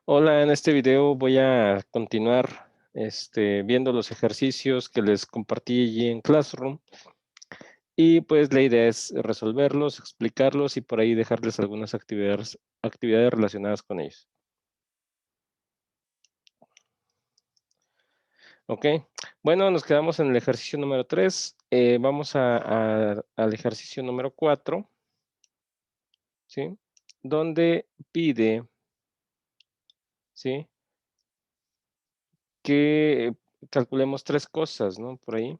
Hola, en este video voy a continuar viendo los ejercicios que les compartí allí en Classroom y pues la idea es resolverlos, explicarlos y por ahí dejarles algunas actividades relacionadas con ellos. Ok, bueno, nos quedamos en el ejercicio número 3. Vamos al ejercicio número 4, ¿sí? Donde pide, ¿sí? Que calculemos tres cosas, ¿no? Por ahí.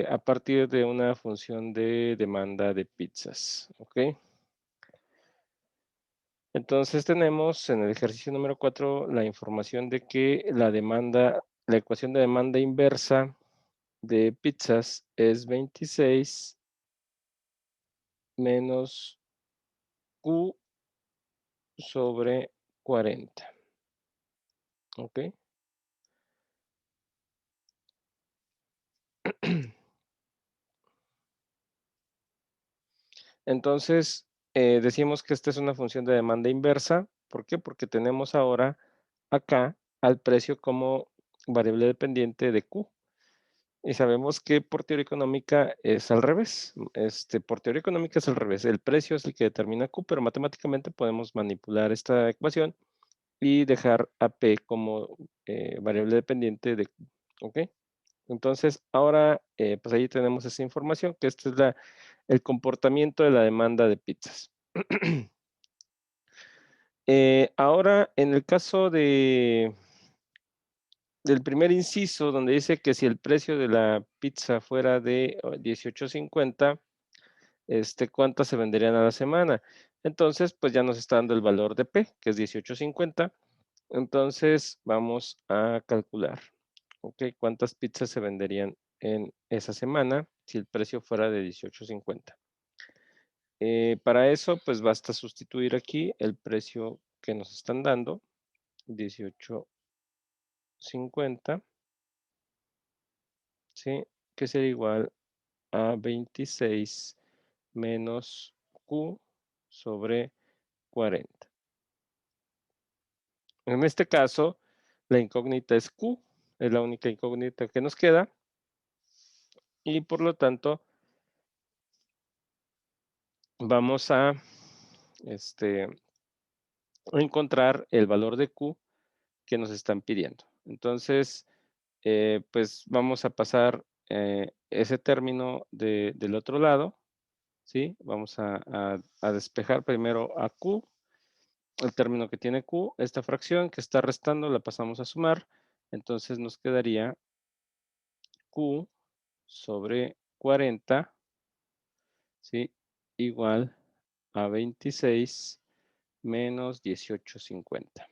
A partir de una función de demanda de pizzas, ¿ok? Entonces tenemos en el ejercicio número 4 la información de que la ecuación de demanda inversa de pizzas es 26 menos Q sobre 40, ¿ok? Entonces, decimos que esta es una función de demanda inversa. ¿Por qué? Porque tenemos ahora acá al precio como variable dependiente de Q. Y sabemos que por teoría económica es al revés. Por teoría económica es al revés. El precio es el que determina Q, pero matemáticamente podemos manipular esta ecuación y dejar a P como variable dependiente de Q. ¿Ok? Entonces, ahora, pues ahí tenemos esa información, que este es el comportamiento de la demanda de pizzas. Ahora, en el caso del primer inciso, donde dice que si el precio de la pizza fuera de 18.50, ¿cuántas se venderían a la semana? Entonces, pues ya nos está dando el valor de P, que es 18.50. Entonces, vamos a calcular, ¿ok? ¿Cuántas pizzas se venderían en esa semana si el precio fuera de 18.50? Para eso, pues basta sustituir aquí el precio que nos están dando, 18.50, ¿sí? Que sería igual a 26 menos Q sobre 40. En este caso, la incógnita es Q, es la única incógnita que nos queda, y por lo tanto, vamos a encontrar el valor de Q que nos están pidiendo. Entonces, pues vamos a pasar ese término del otro lado, ¿sí? Vamos a despejar primero a Q, el término que tiene Q, esta fracción que está restando la pasamos a sumar, entonces nos quedaría Q sobre 40, ¿sí? Igual a 26 menos 18.50.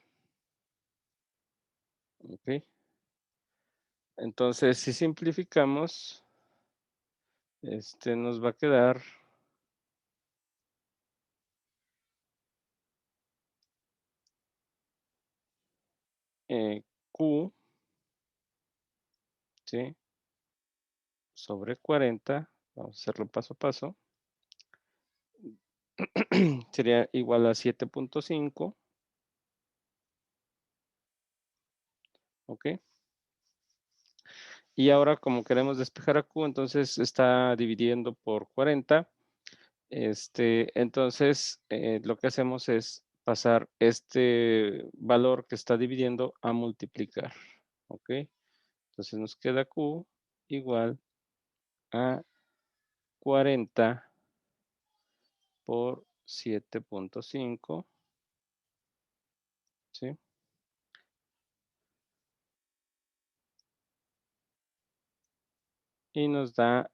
¿Ok? Entonces, si simplificamos, nos va a quedar Q, ¿sí? Sobre 40, vamos a hacerlo paso a paso, sería igual a 7.5, ¿ok? Y ahora como queremos despejar a Q, entonces está dividiendo por 40. Entonces, lo que hacemos es pasar este valor que está dividiendo a multiplicar, ¿ok? Entonces nos queda Q igual a 40 por 7.5, ¿sí? Y nos da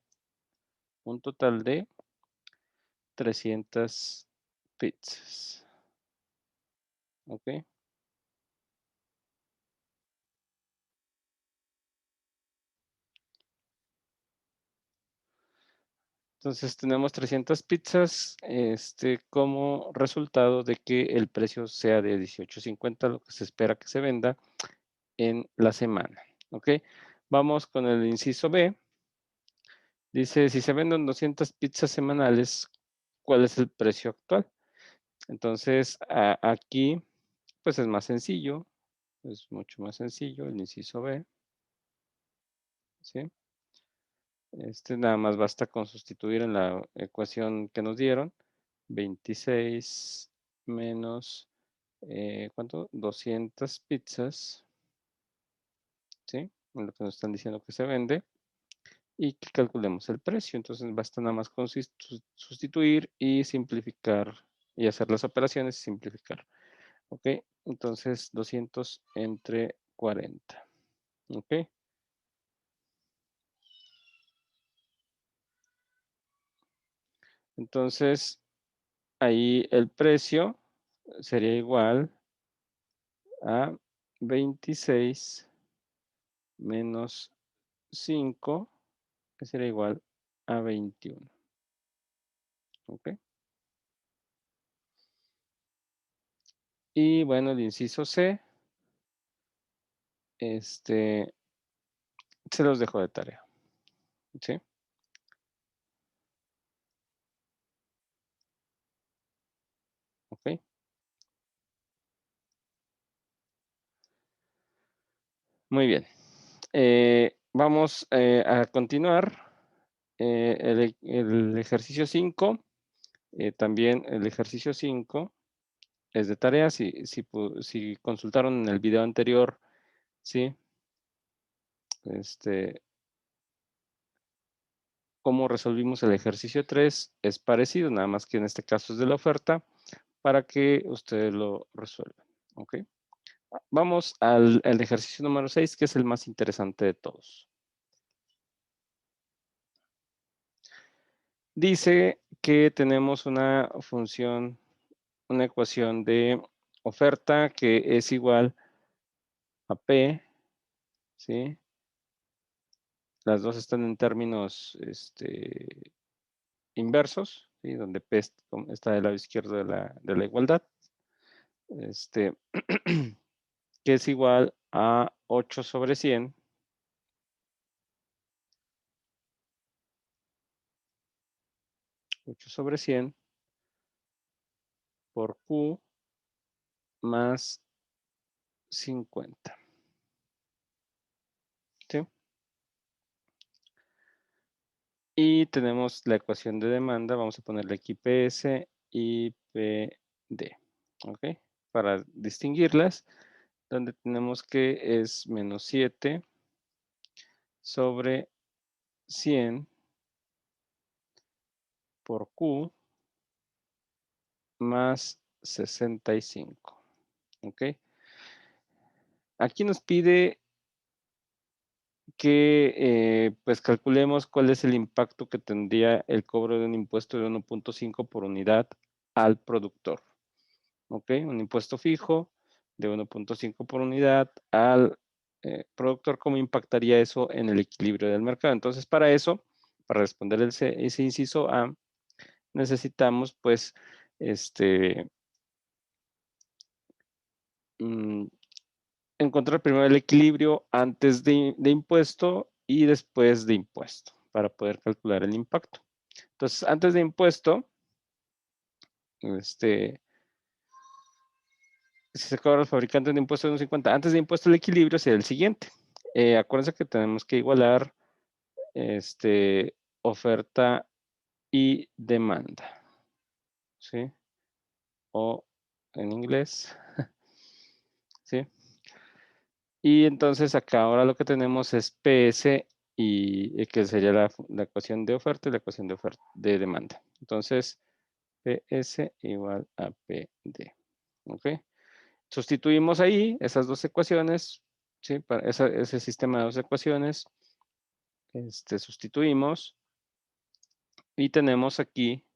un total de 300 pizzas, ¿ok? Entonces tenemos 300 pizzas como resultado de que el precio sea de 18.50, lo que se espera que se venda en la semana, ¿ok? Vamos con el inciso B. Dice, si se venden 200 pizzas semanales, ¿cuál es el precio actual? Entonces, aquí pues es más sencillo, es mucho más sencillo el inciso B, ¿sí? Nada más basta con sustituir en la ecuación que nos dieron, 26 menos, ¿cuánto? 200 pizzas, ¿sí? En lo que nos están diciendo que se vende, y que calculemos el precio. Entonces basta nada más con sustituir y simplificar, y hacer las operaciones y simplificar. ¿Ok? Entonces 200 entre 40. ¿Ok? Entonces, ahí el precio sería igual a 26 menos 5, que sería igual a 21. ¿Ok? Y bueno, el inciso C, se los dejo de tarea. ¿Sí? ¿Ok? Muy bien. Vamos a continuar. El ejercicio 5, también el ejercicio 5 es de tarea. Si consultaron en el video anterior, ¿sí? Cómo resolvimos el ejercicio 3 es parecido, nada más que en este caso es de la oferta, para que ustedes lo resuelvan. ¿Ok? Vamos al ejercicio número 6, que es el más interesante de todos. Dice que tenemos una función, una ecuación de oferta que es igual a P, ¿sí? Las dos están en términos inversos, ¿sí? Donde P está del lado izquierdo de la igualdad. Que es igual a 8 sobre 100 por Q más 50. ¿Sí? Y tenemos la ecuación de demanda, vamos a ponerle aquí PS y PD. ¿Ok? Para distinguirlas, donde tenemos que es menos 7 sobre 100 por Q más 65. ¿Ok? Aquí nos pide que pues calculemos cuál es el impacto que tendría el cobro de un impuesto de 1.5 por unidad al productor. ¿Ok? Un impuesto fijo de 1.5 por unidad al productor, ¿cómo impactaría eso en el equilibrio del mercado? Entonces, para eso, para responder ese inciso A, necesitamos pues mm, encontrar primero el equilibrio antes de impuesto y después de impuesto para poder calcular el impacto. Entonces, antes de impuesto, si se cobra al fabricante de impuesto de 1.50, antes de impuesto el equilibrio sería el siguiente. Acuérdense que tenemos que igualar oferta y demanda, ¿sí? O en inglés, ¿sí? Y entonces acá ahora lo que tenemos es PS y que sería la ecuación de oferta y la ecuación de demanda. Entonces, PS igual a PD. ¿Ok? Sustituimos ahí esas dos ecuaciones, ¿sí? Para ese sistema de dos ecuaciones, sustituimos y tenemos aquí,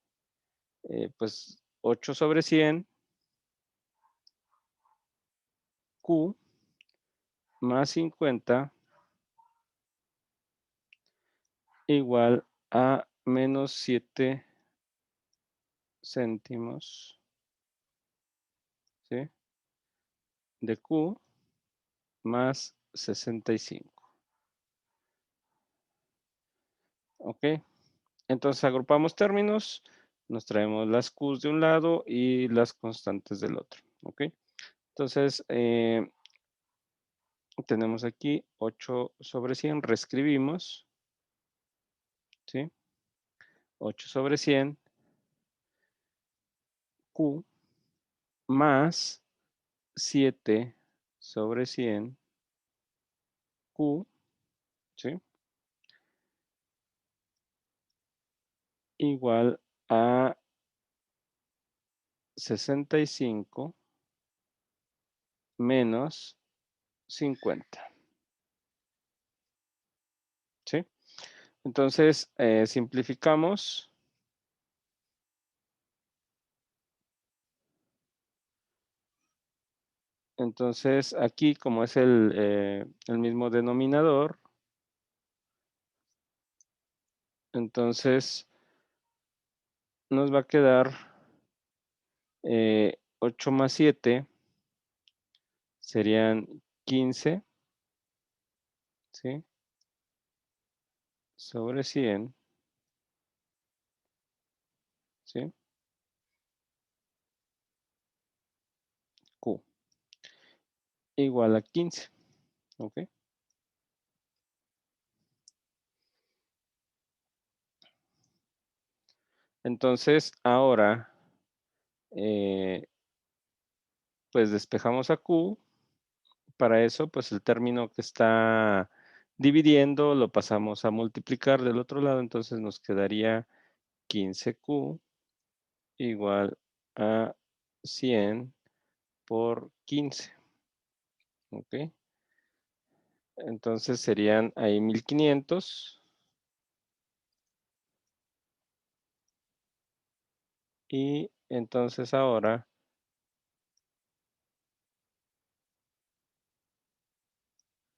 pues, 8 sobre 100 Q más 50 igual a menos 7 céntimos, ¿sí? De Q más 65. ¿Ok? Entonces agrupamos términos, nos traemos las Qs de un lado y las constantes del otro. ¿Ok? Entonces, tenemos aquí 8 sobre 100, reescribimos, ¿sí? 8 sobre 100, Q, más 7 sobre 100, Q, ¿sí? Igual a 65 menos 50, ¿sí? Entonces, simplificamos. Entonces, aquí, como es el mismo denominador, entonces nos va a quedar 8 más 7 serían 15, ¿sí? Sobre 100, ¿sí? Q igual a 15, ¿ok? Entonces, ahora, pues despejamos a Q. Para eso, pues el término que está dividiendo lo pasamos a multiplicar del otro lado, entonces nos quedaría 15Q igual a 100 por 15, ¿ok? Entonces serían ahí 1500 y entonces ahora,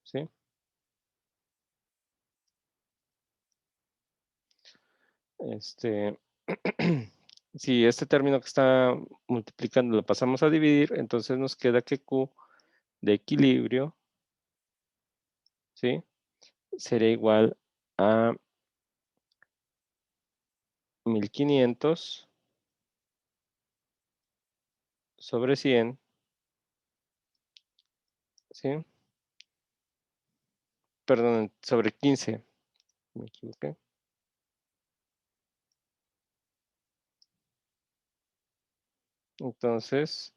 ¿sí? Si este término que está multiplicando lo pasamos a dividir, entonces nos queda que Q de equilibrio, ¿sí? Sería igual a 1500 sobre 100, ¿sí? Perdón, sobre 15, me equivoqué. Entonces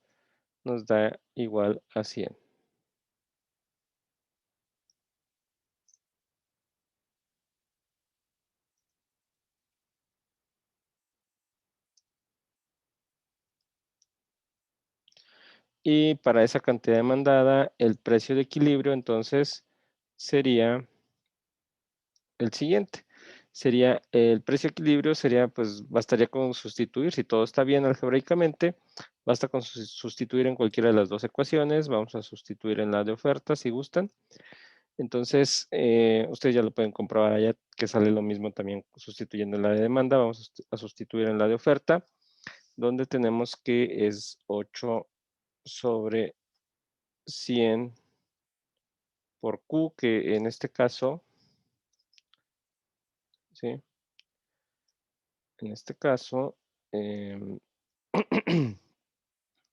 nos da igual a 100. Y para esa cantidad demandada, el precio de equilibrio entonces sería el siguiente. Sería el precio de equilibrio, sería, pues, bastaría con sustituir, si todo está bien algebraicamente, basta con sustituir en cualquiera de las dos ecuaciones. Vamos a sustituir en la de oferta, si gustan. Entonces, ustedes ya lo pueden comprobar allá, que sale lo mismo también sustituyendo en la de demanda. Vamos a sustituir en la de oferta, donde tenemos que es 8 sobre 100 por Q, que en este caso, ¿sí? En este caso,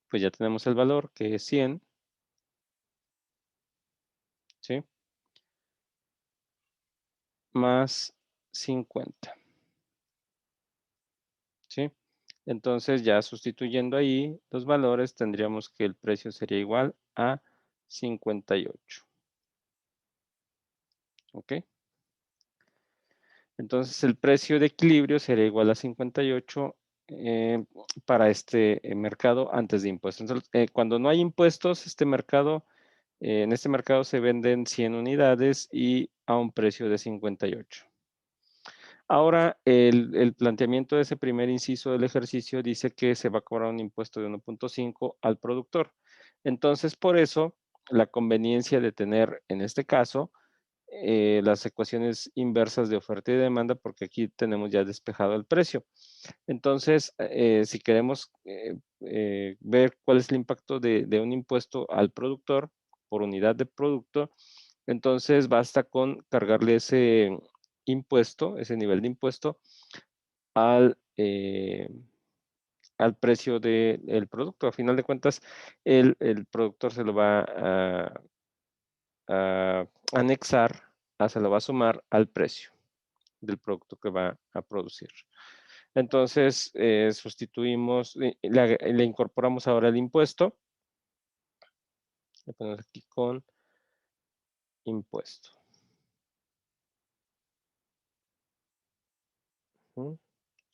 pues ya tenemos el valor, que es 100, ¿sí? Más 50, ¿sí? Entonces, ya sustituyendo ahí los valores, tendríamos que el precio sería igual a 58, ¿ok? Entonces, el precio de equilibrio sería igual a 58 para este mercado antes de impuestos. Entonces, cuando no hay impuestos, en este mercado se venden 100 unidades y a un precio de 58. Ahora, el planteamiento de ese primer inciso del ejercicio dice que se va a cobrar un impuesto de 1.5 al productor. Entonces, por eso, la conveniencia de tener, en este caso, las ecuaciones inversas de oferta y demanda, porque aquí tenemos ya despejado el precio. Entonces, si queremos ver cuál es el impacto de un impuesto al productor por unidad de producto, entonces basta con cargarle ese impuesto, ese nivel de impuesto al, al precio del producto. A final de cuentas, el productor se lo va a anexar, se lo va a sumar al precio del producto que va a producir. Entonces, sustituimos, le incorporamos ahora el impuesto. Le ponemos aquí con impuesto.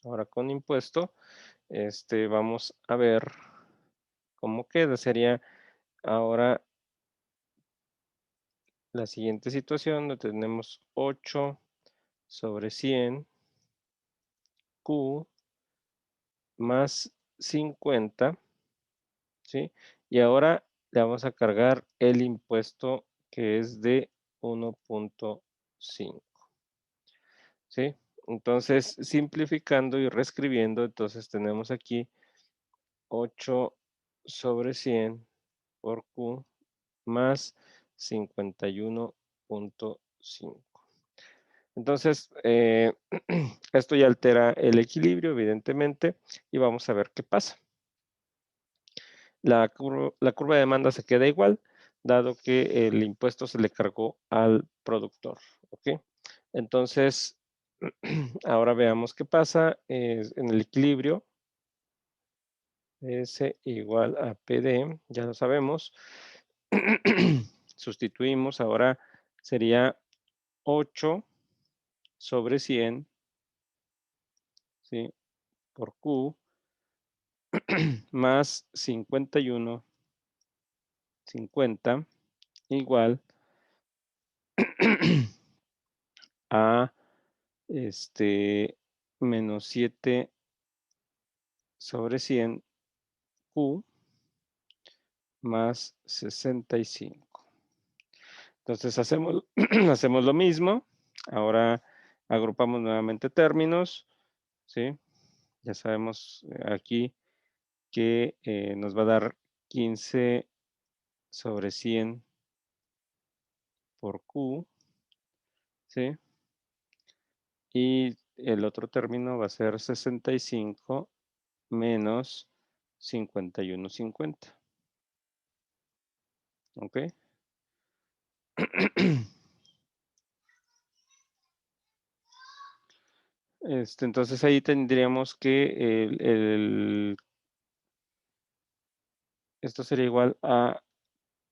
Ahora con impuesto, vamos a ver cómo queda. Sería ahora la siguiente situación, donde tenemos 8 sobre 100 Q más 50, ¿sí? Y ahora le vamos a cargar el impuesto que es de 1.5, ¿sí? Entonces, simplificando y reescribiendo, entonces tenemos aquí 8 sobre 100 por Q más 51.5. Entonces, esto ya altera el equilibrio, evidentemente, y vamos a ver qué pasa. La curva de demanda se queda igual, dado que el impuesto se le cargó al productor. ¿Ok? Entonces, ahora veamos qué pasa en el equilibrio. S igual a PD, ya lo sabemos. Sustituimos, ahora sería 8 sobre 100, ¿sí? Por Q más 51.50 igual a menos 7 sobre 100 Q más 65. Entonces hacemos, hacemos lo mismo. Ahora agrupamos nuevamente términos, ¿sí? Ya sabemos aquí que nos va a dar 15 sobre 100 por Q, ¿sí? Y el otro término va a ser 65 menos 51.50. ¿Ok? Entonces ahí tendríamos que esto sería igual a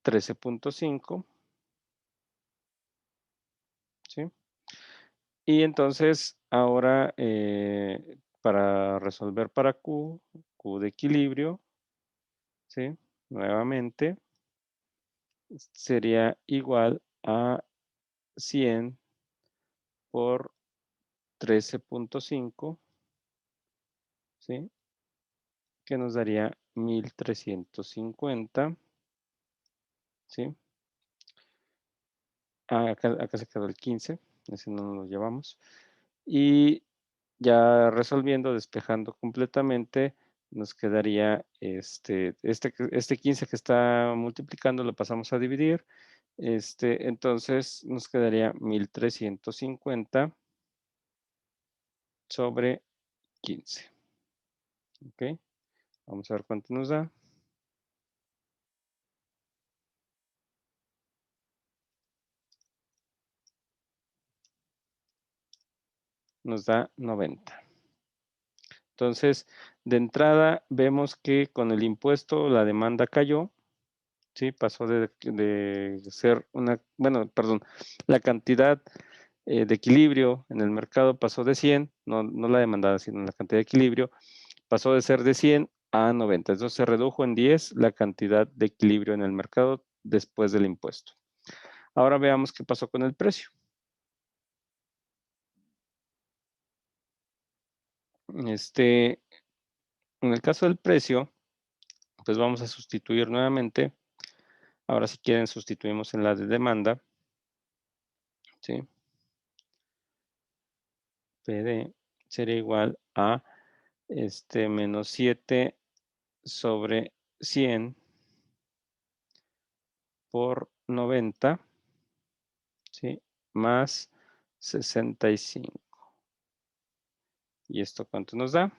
13.5, ¿sí? Y entonces ahora para resolver para Q de equilibrio, ¿sí? Nuevamente sería igual a 100 por 13.5, ¿sí? Que nos daría 1350, ¿sí? Acá se quedó el 15, ese no lo llevamos. Y ya resolviendo, despejando completamente, nos quedaría este 15 que está multiplicando, lo pasamos a dividir. Entonces nos quedaría 1350 sobre 15. ¿Ok? Vamos a ver cuánto nos da. Nos da 90. Entonces, de entrada, vemos que con el impuesto la demanda cayó, ¿sí? Pasó de ser bueno, perdón, la cantidad de equilibrio en el mercado pasó de 100, no la demandada, sino la cantidad de equilibrio, pasó de ser de 100 a 90. Entonces se redujo en 10 la cantidad de equilibrio en el mercado después del impuesto. Ahora veamos qué pasó con el precio. En el caso del precio, pues vamos a sustituir nuevamente. Ahora si quieren sustituimos en la de demanda, ¿sí? PD sería igual a menos 7 sobre 100 por 90, ¿sí? Más 65. ¿Y esto cuánto nos da?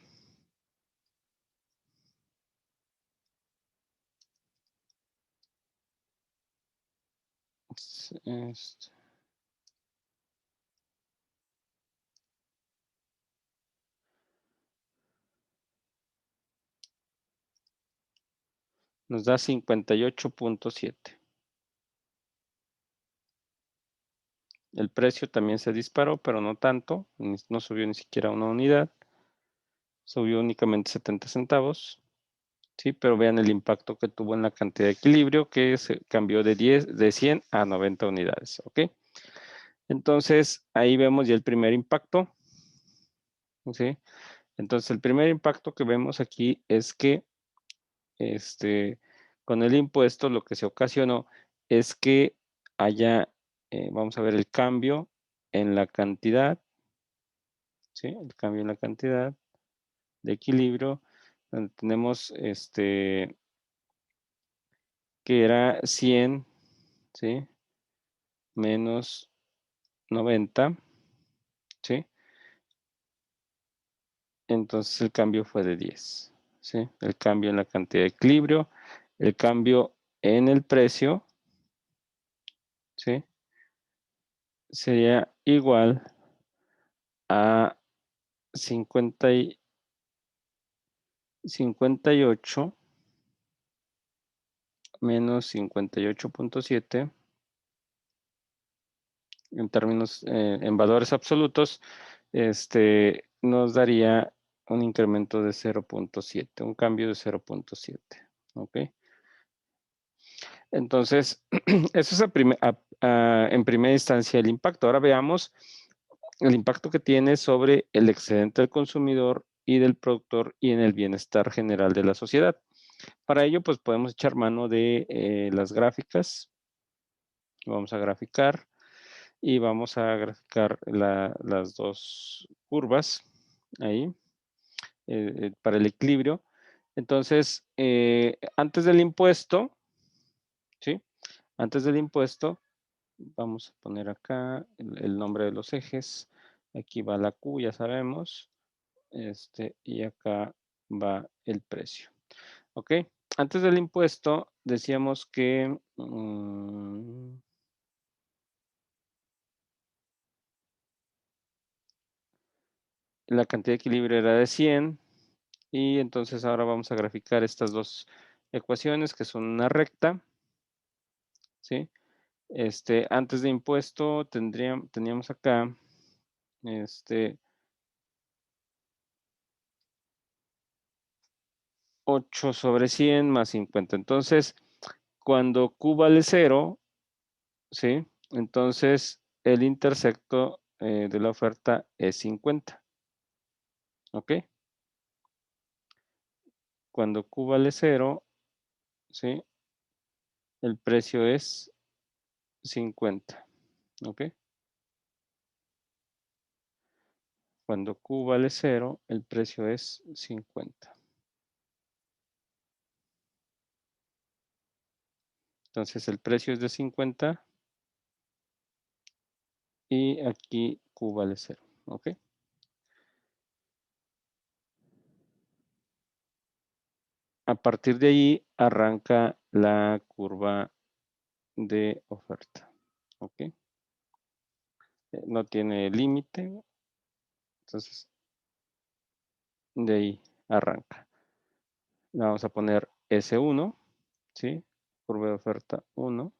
Nos da 58.7. El precio también se disparó, pero no tanto. No subió ni siquiera una unidad. Subió únicamente 70 centavos. Sí, pero vean el impacto que tuvo en la cantidad de equilibrio, que se cambió de 100 a 90 unidades. ¿Ok? Entonces, ahí vemos ya el primer impacto. ¿Sí? Entonces, el primer impacto que vemos aquí es que con el impuesto lo que se ocasionó es que haya, vamos a ver el cambio en la cantidad, ¿sí? El cambio en la cantidad de equilibrio, donde tenemos que era 100, ¿sí? Menos 90, ¿sí? Entonces el cambio fue de 10, ¿sí? El cambio en la cantidad de equilibrio, el cambio en el precio, ¿sí? Sería igual a 58 menos 58.7 en términos, en valores absolutos, nos daría un incremento de 0.7, un cambio de 0.7, ¿ok? Entonces, eso es en primera instancia el impacto. Ahora veamos el impacto que tiene sobre el excedente del consumidor y del productor y en el bienestar general de la sociedad. Para ello, pues podemos echar mano de las gráficas. Vamos a graficar y vamos a graficar las dos curvas ahí para el equilibrio. Entonces, antes del impuesto, ¿sí? Antes del impuesto, vamos a poner acá el nombre de los ejes. Aquí va la Q, ya sabemos. Y acá va el precio. ¿Ok? Antes del impuesto, decíamos que la cantidad de equilibrio era de 100. Y entonces ahora vamos a graficar estas dos ecuaciones que son una recta. ¿Sí? Antes de impuesto teníamos acá 8 sobre 100 más 50. Entonces, cuando Q vale 0, ¿sí? Entonces, el intersecto de la oferta es 50. ¿Ok? Cuando Q vale 0, ¿sí? El precio es 50. ¿Ok? Cuando Q vale 0, el precio es 50. Entonces, el precio es de 50 y aquí Q vale 0. ¿Ok? A partir de ahí arranca la curva de oferta. ¿Ok? No tiene límite. Entonces, de ahí arranca. Le vamos a poner S1, ¿sí? Curva de oferta 1.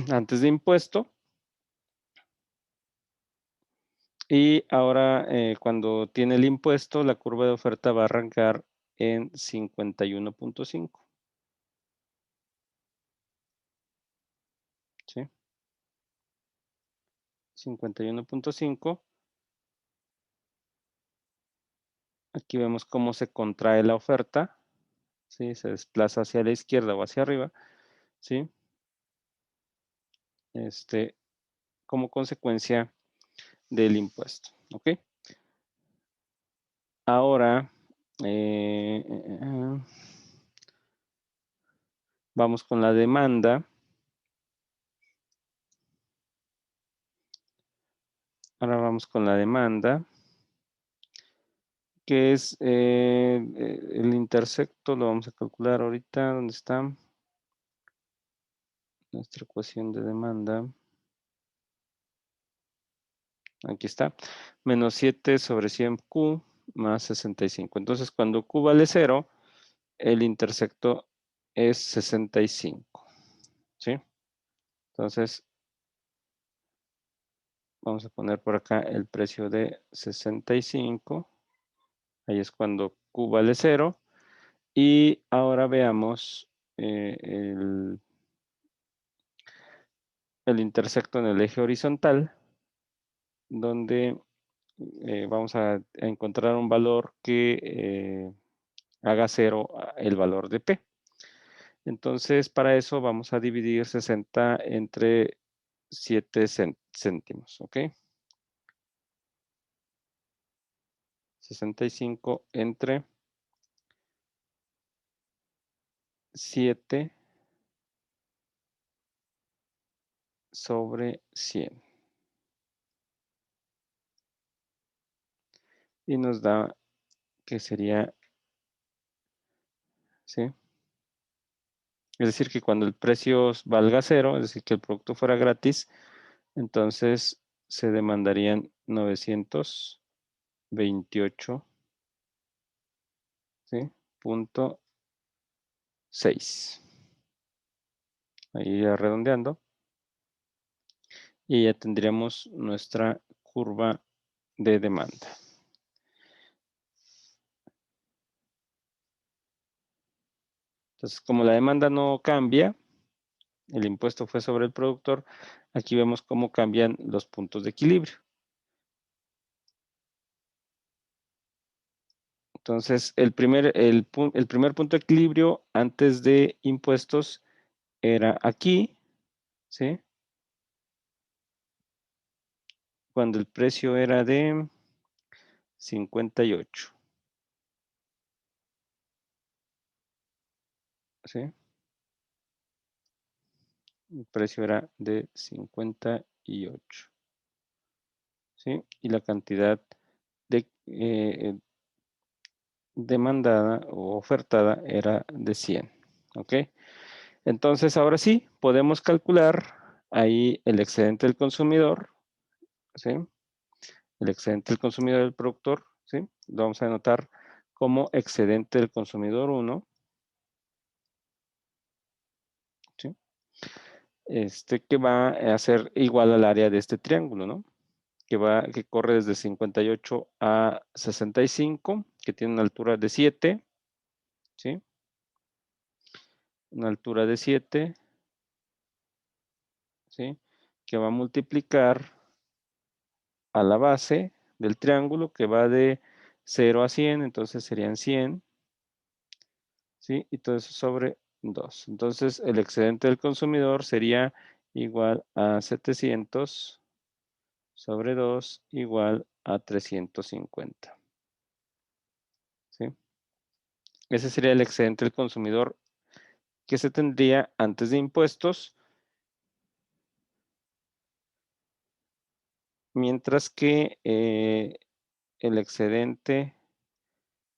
Antes de impuesto. Y ahora, cuando tiene el impuesto, la curva de oferta va a arrancar en 51.5. ¿Sí? 51.5. Aquí vemos cómo se contrae la oferta. ¿Sí? Se desplaza hacia la izquierda o hacia arriba. ¿Sí? Como consecuencia del impuesto. ¿Ok? Ahora, vamos con la demanda. Ahora vamos con la demanda. que es el intersecto, lo vamos a calcular ahorita, ¿dónde está? Nuestra ecuación de demanda. Aquí está. Menos 7 sobre 100Q más 65. Entonces, cuando Q vale 0, el intersecto es 65. ¿Sí? Entonces, vamos a poner por acá el precio de 65. Ahí es cuando Q vale 0. Y ahora veamos el intersecto en el eje horizontal, donde vamos a encontrar un valor que haga 0 el valor de P. Entonces, para eso vamos a dividir 60 entre 7 céntimos, ¿ok? 65 entre 7 sobre 100. Y nos da que sería, ¿sí? Es decir, que cuando el precio valga 0, es decir, que el producto fuera gratis, entonces se demandarían 928, ¿sí? Punto 6. Ahí ya redondeando. Y ya tendríamos nuestra curva de demanda. Entonces, como la demanda no cambia, el impuesto fue sobre el productor, aquí vemos cómo cambian los puntos de equilibrio. Entonces, el primer punto de equilibrio antes de impuestos era aquí, ¿sí? Cuando el precio era de 58, ¿sí? El precio era de 58, ¿sí? Y la cantidad de demandada o ofertada era de 100, ¿ok? Entonces, ahora sí, podemos calcular ahí el excedente del consumidor, ¿sí? El excedente del consumidor del productor, ¿sí? Lo vamos a anotar como excedente del consumidor 1, ¿sí? Que va a ser igual al área de este triángulo, ¿no? Que corre desde 58 a 65, que tiene una altura de 7, ¿sí? Una altura de 7, ¿sí? Que va a multiplicar a la base del triángulo, que va de 0 a 100, entonces serían 100, ¿sí? Y todo eso sobre 2. Entonces, el excedente del consumidor sería igual a 700 sobre 2 igual a 350, ¿sí? Ese sería el excedente del consumidor que se tendría antes de impuestos, mientras que el excedente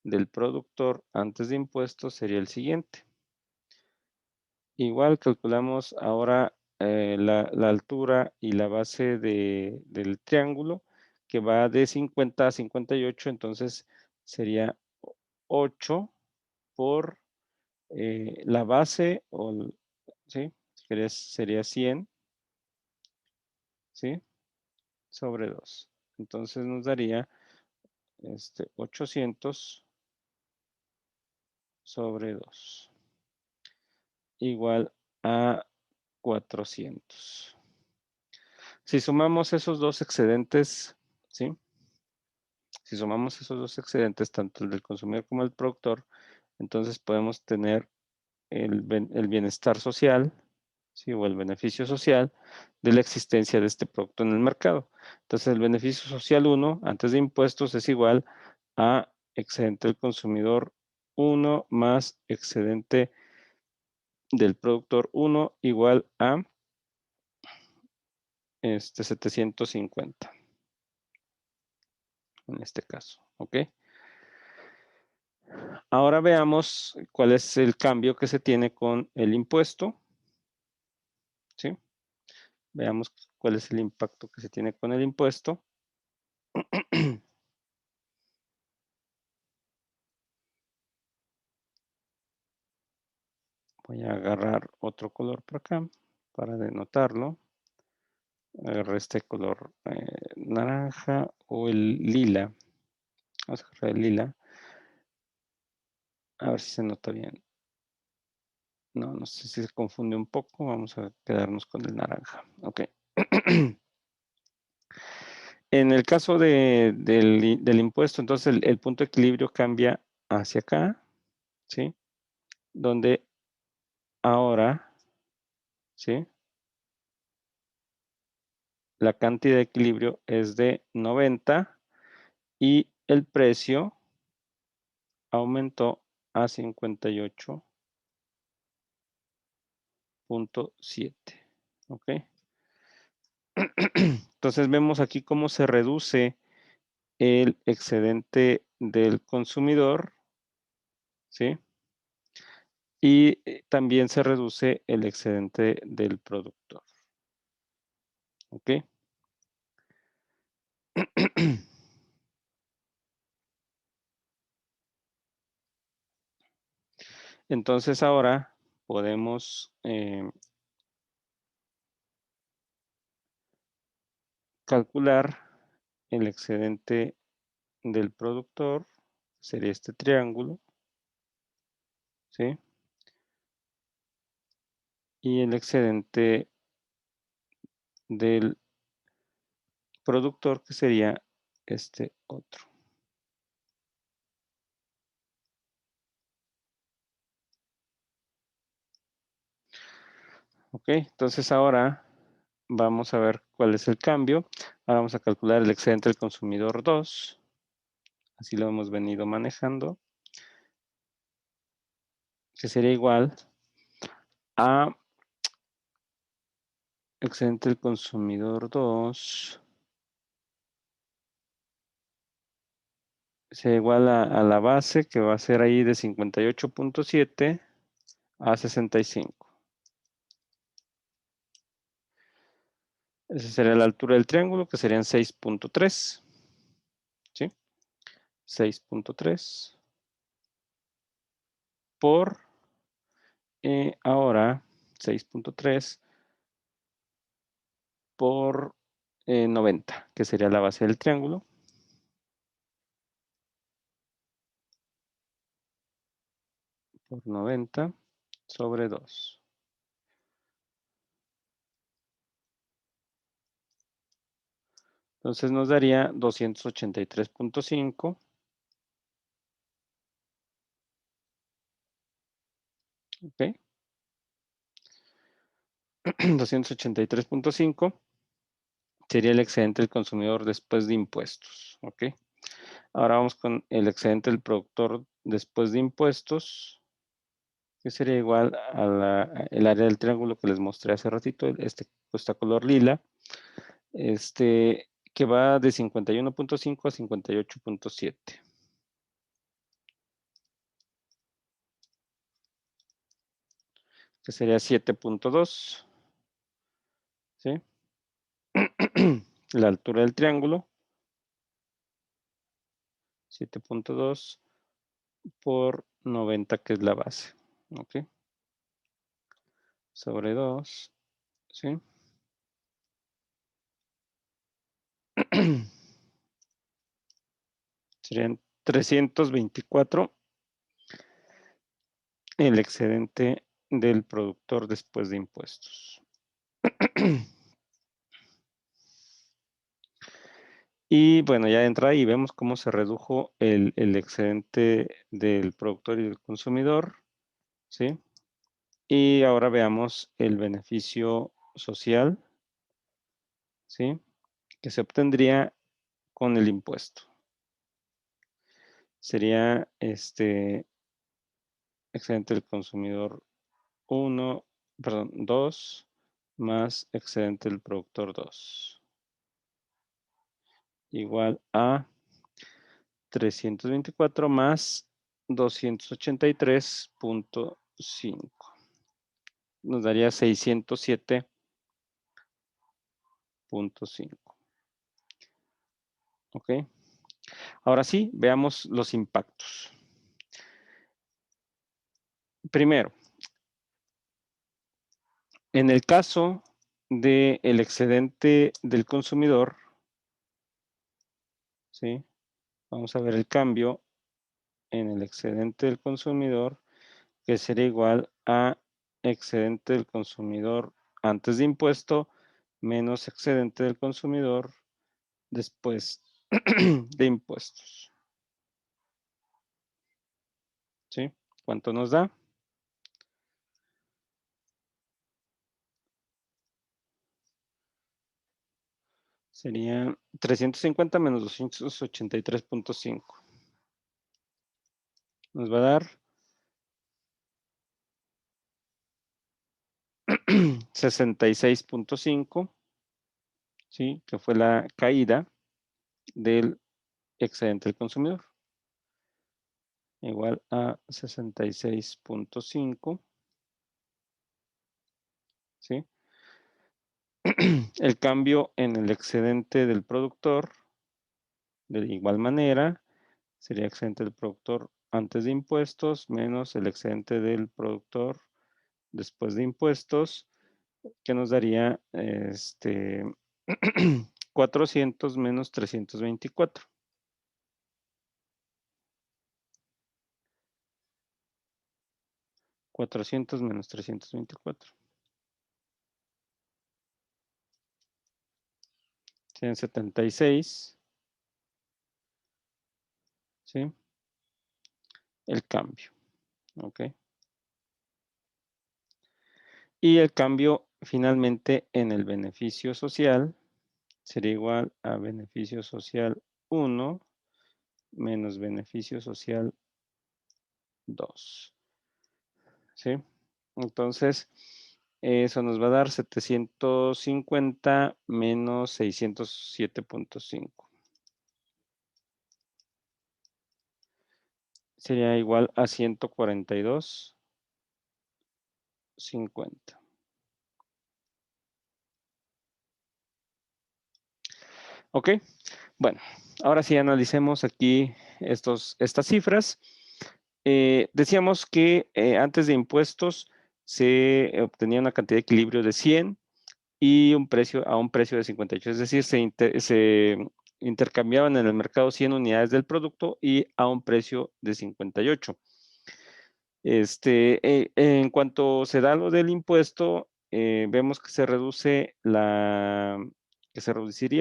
del productor antes de impuestos sería el siguiente. Igual calculamos ahora la altura y la base del triángulo, que va de 50 a 58, entonces sería 8 por la base, ¿sí? Sería 100, ¿sí? Sobre 2. Entonces nos daría 800 sobre 2 igual a 400. Si sumamos esos dos excedentes, ¿sí? Si sumamos esos dos excedentes, tanto el del consumidor como el productor, entonces podemos tener el bienestar social, ¿sí? O el beneficio social de la existencia de este producto en el mercado. Entonces, el beneficio social 1, antes de impuestos, es igual a excedente del consumidor 1 más excedente del productor 1 igual a 750 en este caso, ¿ok? Ahora veamos cuál es el cambio que se tiene con el impuesto, ¿sí? Veamos cuál es el impacto que se tiene con el impuesto. Voy a agarrar otro color por acá para denotarlo. Agarré este color naranja o el lila. Vamos a agarrar el lila. A ver si se nota bien. No, no sé si se confunde un poco. Vamos a quedarnos con el naranja. Ok. En el caso del impuesto, entonces el punto de equilibrio cambia hacia acá, ¿sí? Donde ahora, ¿sí? La cantidad de equilibrio es de 90 y el precio aumentó a 58.7. ¿Ok? Entonces vemos aquí cómo se reduce el excedente del consumidor, ¿sí? Y también se reduce el excedente del productor. ¿Ok? Entonces ahora podemos calcular el excedente del productor, sería este triángulo, ¿sí? Y el excedente del productor, que sería este otro. Ok, entonces ahora vamos a ver cuál es el cambio. Ahora vamos a calcular el excedente del consumidor 2. Así lo hemos venido manejando. Que sería igual a excedente del consumidor 2. Sería igual a la base, que va a ser ahí de 58.7 a 65. Esa sería la altura del triángulo, que serían 6.3. ¿Sí? 6.3 por ahora 6.3 por 90, que sería la base del triángulo. Por 90 sobre 2. Entonces nos daría 283.5. ¿Ok? 283.5 sería el excedente del consumidor después de impuestos. ¿Ok? Ahora vamos con el excedente del productor después de impuestos, que sería igual a el área del triángulo que les mostré hace ratito. Este cuesta color lila. Que va de 51.5 a 58.7. Que sería 7.2. ¿Sí? La altura del triángulo, 7.2 por 90, que es la base. ¿Ok? Sobre 2. ¿Sí? Serían 324 el excedente del productor después de impuestos. Y bueno, ya de entrada ahí vemos cómo se redujo el excedente del productor y del consumidor, ¿sí? Y ahora veamos el beneficio social, ¿sí? Que se obtendría con el impuesto. Sería excedente del consumidor 1, perdón, 2, más excedente del productor 2. Igual a 324 más 283.5. Nos daría 607.5. ¿Ok? Ahora sí, veamos los impactos. Primero, en el caso del excedente del consumidor, ¿sí? Vamos a ver el cambio en el excedente del consumidor, que sería igual a excedente del consumidor antes de impuesto menos excedente del consumidor después de impuestos. ¿Sí? ¿Cuánto nos da? Sería 350 menos 283.5. Nos va a dar 66.5, ¿sí? Que fue la caída del excedente del consumidor. Igual a 66.5, ¿sí? El cambio en el excedente del productor, de igual manera, sería excedente del productor antes de impuestos menos el excedente del productor después de impuestos, que nos daría 400 menos 324. 400 menos 324. Serían 76. ¿Sí? El cambio. ¿Ok? Y el cambio finalmente en el beneficio social sería igual a beneficio social 1 menos beneficio social 2. ¿Sí? Entonces, eso nos va a dar 750 menos 607.5. Sería igual a 142.50. ¿Ok? Bueno, ahora sí analicemos aquí estas cifras. Decíamos que antes de impuestos se obtenía una cantidad de equilibrio de 100 y un precio de 58. Es decir, se intercambiaban en el mercado 100 unidades del producto y a un precio de 58. En cuanto se da lo del impuesto, vemos que se reduciría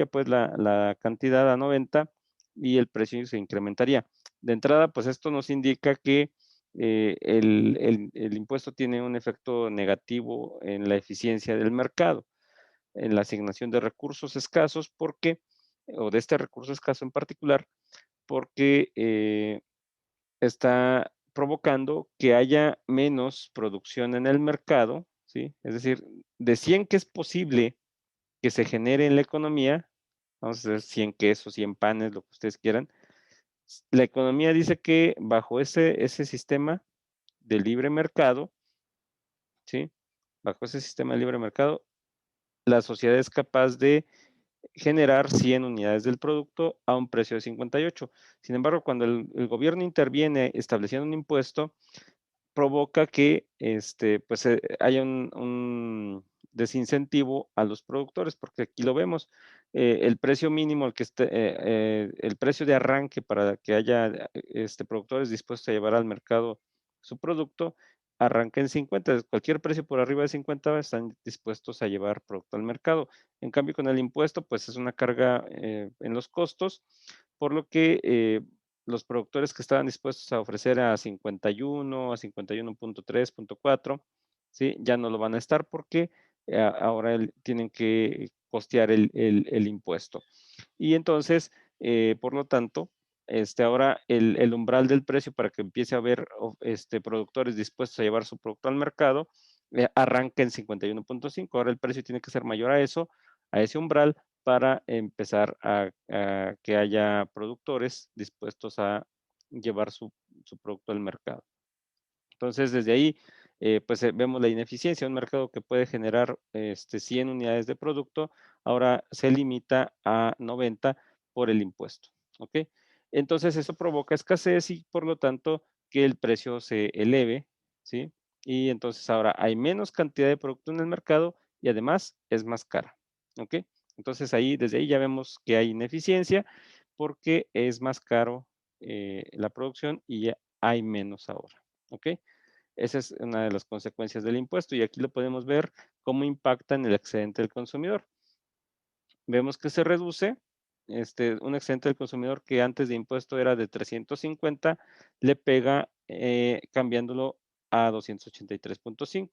pues la cantidad a 90 y el precio se incrementaría. De entrada, pues esto nos indica que el impuesto tiene un efecto negativo en la eficiencia del mercado, en la asignación de recursos escasos, o de este recurso escaso en particular, porque está provocando que haya menos producción en el mercado, ¿sí? Es decir, de 100 que es posible que se genere en la economía, vamos a hacer 100 quesos, 100 panes, lo que ustedes quieran, la economía dice que bajo ese sistema de libre mercado, ¿sí? Bajo ese sistema de libre mercado, la sociedad es capaz de generar 100 unidades del producto a un precio de 58. Sin embargo, cuando el gobierno interviene estableciendo un impuesto, provoca que pues, haya un desincentivo a los productores, porque aquí lo vemos, el precio mínimo, el precio de arranque para que haya productores dispuestos a llevar al mercado su producto, arranca en 50. Cualquier precio por arriba de 50 están dispuestos a llevar producto al mercado. En cambio, con el impuesto, pues es una carga en los costos, por lo que los productores que estaban dispuestos a ofrecer a 51, a 51.3, .4, ¿sí? Ya no lo van a estar porque ahora tienen que costear el impuesto. Y entonces, por lo tanto, ahora el umbral del precio para que empiece a haber productores dispuestos a llevar su producto al mercado, arranca en 51.5. Ahora el precio tiene que ser mayor a eso, a ese umbral, para empezar a que haya productores dispuestos a llevar su su producto al mercado. Entonces, desde ahí, pues vemos la ineficiencia. Un mercado que puede generar 100 unidades de producto, ahora se limita a 90 por el impuesto. ¿Ok? Entonces, eso provoca escasez y, por lo tanto, que el precio se eleve, ¿sí? Y entonces ahora hay menos cantidad de producto en el mercado y además es más cara. ¿Ok? Entonces, desde ahí ya vemos que hay ineficiencia porque es más caro la producción y ya hay menos ahora. ¿Ok? Esa es una de las consecuencias del impuesto y aquí lo podemos ver cómo impacta en el excedente del consumidor. Vemos que se reduce, un excedente del consumidor que antes de impuesto era de 350, le pega cambiándolo a 283.5,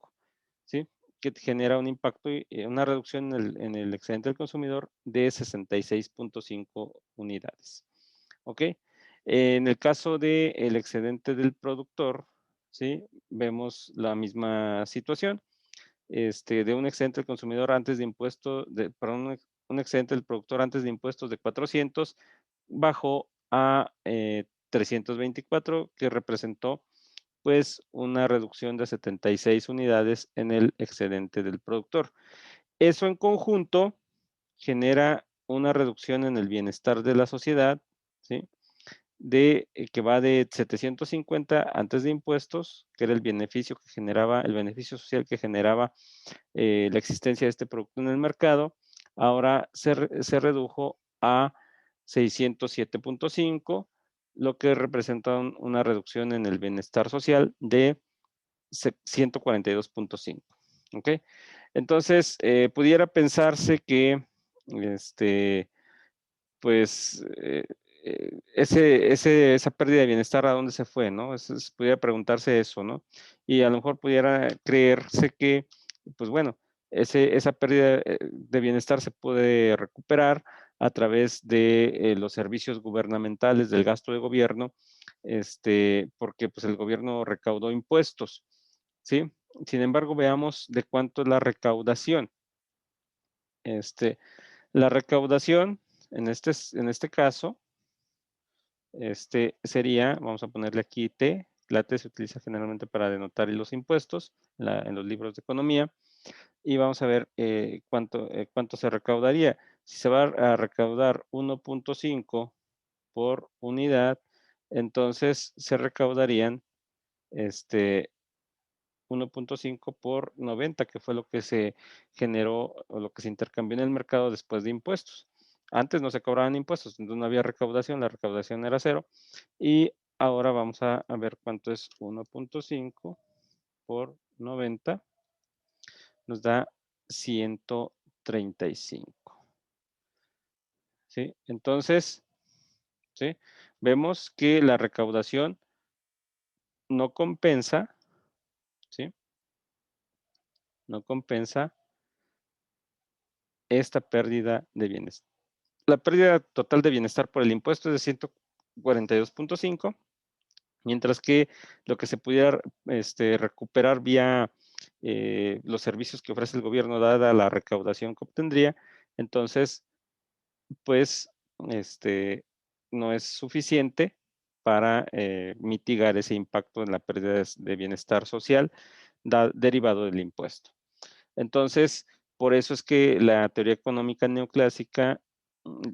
¿sí? Que genera un impacto y una reducción en el excedente del consumidor de 66.5 unidades. ¿Ok? En el caso del excedente del productor, ¿sí? Vemos la misma situación. De un excedente del consumidor antes de impuestos, perdón, un excedente del productor antes de impuestos de 400, bajó a 324, que representó pues una reducción de 76 unidades en el excedente del productor. Eso en conjunto genera una reducción en el bienestar de la sociedad, ¿sí? Que va de 750 antes de impuestos, que era el beneficio que generaba, el beneficio social que generaba la existencia de este producto en el mercado, ahora se redujo a 607.5, lo que representa una reducción en el bienestar social de 142.5. ¿Ok? Entonces, pudiera pensarse que pues esa pérdida de bienestar, ¿a dónde se fue? ¿No? Pudiera preguntarse eso, ¿no? Y a lo mejor pudiera creerse que, pues bueno, esa pérdida de bienestar se puede recuperar a través de los servicios gubernamentales, del gasto de gobierno, porque pues el gobierno recaudó impuestos, ¿sí? Sin embargo, veamos de cuánto es la recaudación. La recaudación, en este caso, sería, vamos a ponerle aquí T, la T se utiliza generalmente para denotar los impuestos en los libros de economía, y vamos a ver cuánto se recaudaría. Si se va a recaudar 1.5 por unidad, entonces se recaudarían 1.5 por 90, que fue lo que se generó o lo que se intercambió en el mercado después de impuestos. Antes no se cobraban impuestos, entonces no había recaudación, la recaudación era cero. Y ahora vamos a ver cuánto es 1.5 por 90, nos da 135. ¿Sí? Entonces, ¿sí? Vemos que la recaudación no compensa, ¿sí? No compensa esta pérdida de bienes. La pérdida total de bienestar por el impuesto es de 142.5, mientras que lo que se pudiera recuperar vía los servicios que ofrece el gobierno, dada la recaudación que obtendría, entonces, pues, no es suficiente para mitigar ese impacto en la pérdida de bienestar social derivado del impuesto. Entonces, por eso es que la teoría económica neoclásica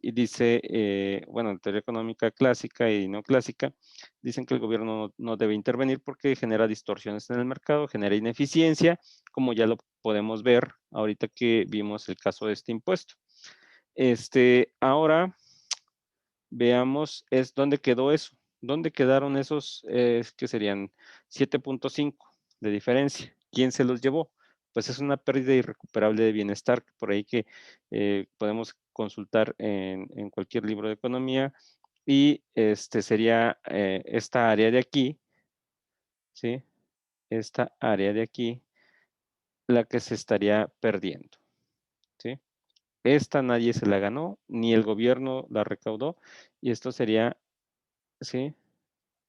y dice, bueno, la teoría económica clásica y neoclásica dicen que el gobierno no debe intervenir porque genera distorsiones en el mercado, genera ineficiencia, como ya lo podemos ver ahorita que vimos el caso de este impuesto. Ahora veamos dónde quedó eso, dónde quedaron esos que serían 7.5 de diferencia. ¿Quién se los llevó? Pues es una pérdida irrecuperable de bienestar, por ahí que podemos consultar en cualquier libro de economía, y sería esta área de aquí, ¿sí? Esta área de aquí, la que se estaría perdiendo, ¿sí? Esta nadie se la ganó, ni el gobierno la recaudó, y esto sería, ¿sí?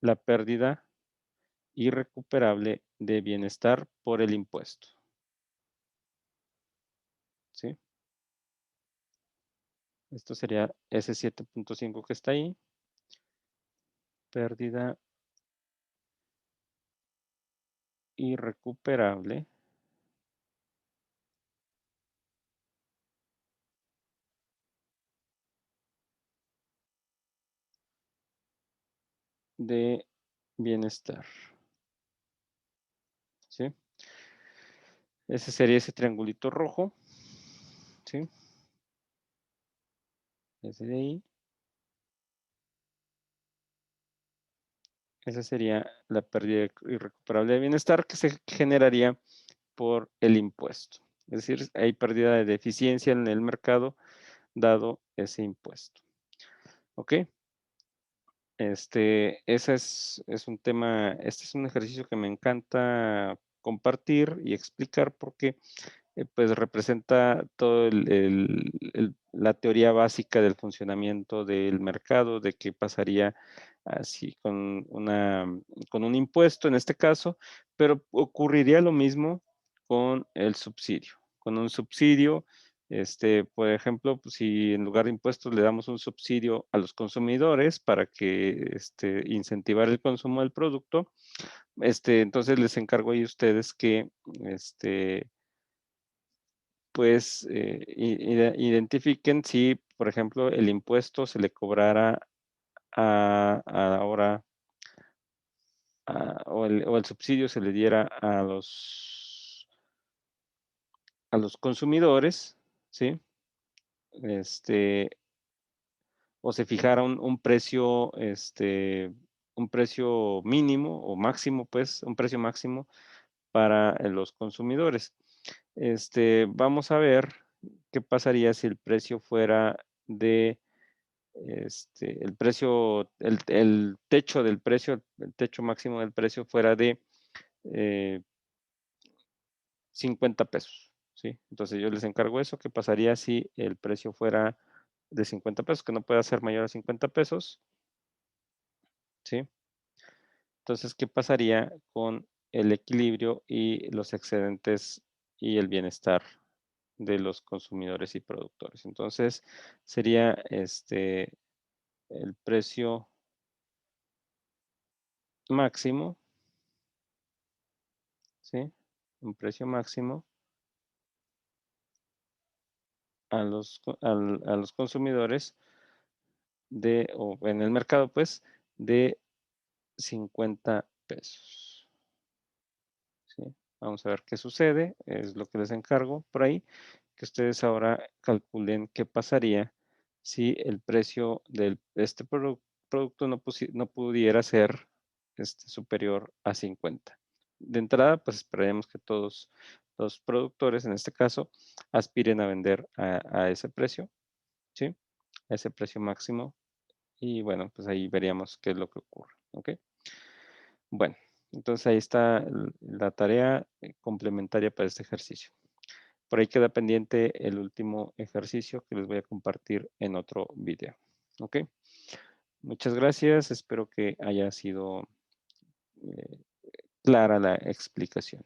La pérdida irrecuperable de bienestar por el impuesto, ¿sí? Esto sería ese 7.5 que está ahí, pérdida irrecuperable de bienestar. ¿Sí? Ese sería ese triangulito rojo. ¿Sí? Ese de ahí. Esa sería la pérdida irrecuperable de bienestar que se generaría por el impuesto. Es decir, hay pérdida de eficiencia en el mercado dado ese impuesto. ¿Ok? Ese es un tema, este es un ejercicio que me encanta compartir y explicar porque pues representa todo la teoría básica del funcionamiento del mercado, de qué pasaría así con un impuesto en este caso, pero ocurriría lo mismo con el subsidio. Con un subsidio, por ejemplo, pues, si en lugar de impuestos le damos un subsidio a los consumidores para que incentivar el consumo del producto, entonces les encargo ahí a ustedes que pues identifiquen si, por ejemplo, el impuesto se le cobrara ahora o el subsidio se le diera a los consumidores, ¿sí? O se fijara un precio mínimo o máximo, pues, un precio máximo para los consumidores. Vamos a ver qué pasaría si el precio fuera de, el precio, el techo del precio, el techo máximo del precio fuera de 50 pesos, ¿sí? Entonces yo les encargo eso, qué pasaría si el precio fuera de 50 pesos, que no pueda ser mayor a 50 pesos, ¿sí? Entonces, ¿qué pasaría con el equilibrio y los excedentes y el bienestar de los consumidores y productores? Entonces, sería el precio máximo, ¿sí? Un precio máximo a los consumidores o en el mercado, pues, de 50 pesos. ¿Sí? Vamos a ver qué sucede, es lo que les encargo por ahí, que ustedes ahora calculen qué pasaría si el precio de este producto no pudiera ser superior a 50. De entrada, pues esperaremos que todos los productores, en este caso, aspiren a vender a ese precio, ¿sí? A ese precio máximo. Y bueno, pues ahí veríamos qué es lo que ocurre, ¿ok? Bueno, entonces ahí está la tarea complementaria para este ejercicio. Por ahí queda pendiente el último ejercicio que les voy a compartir en otro video. ¿Ok? Muchas gracias. Espero que haya sido clara la explicación.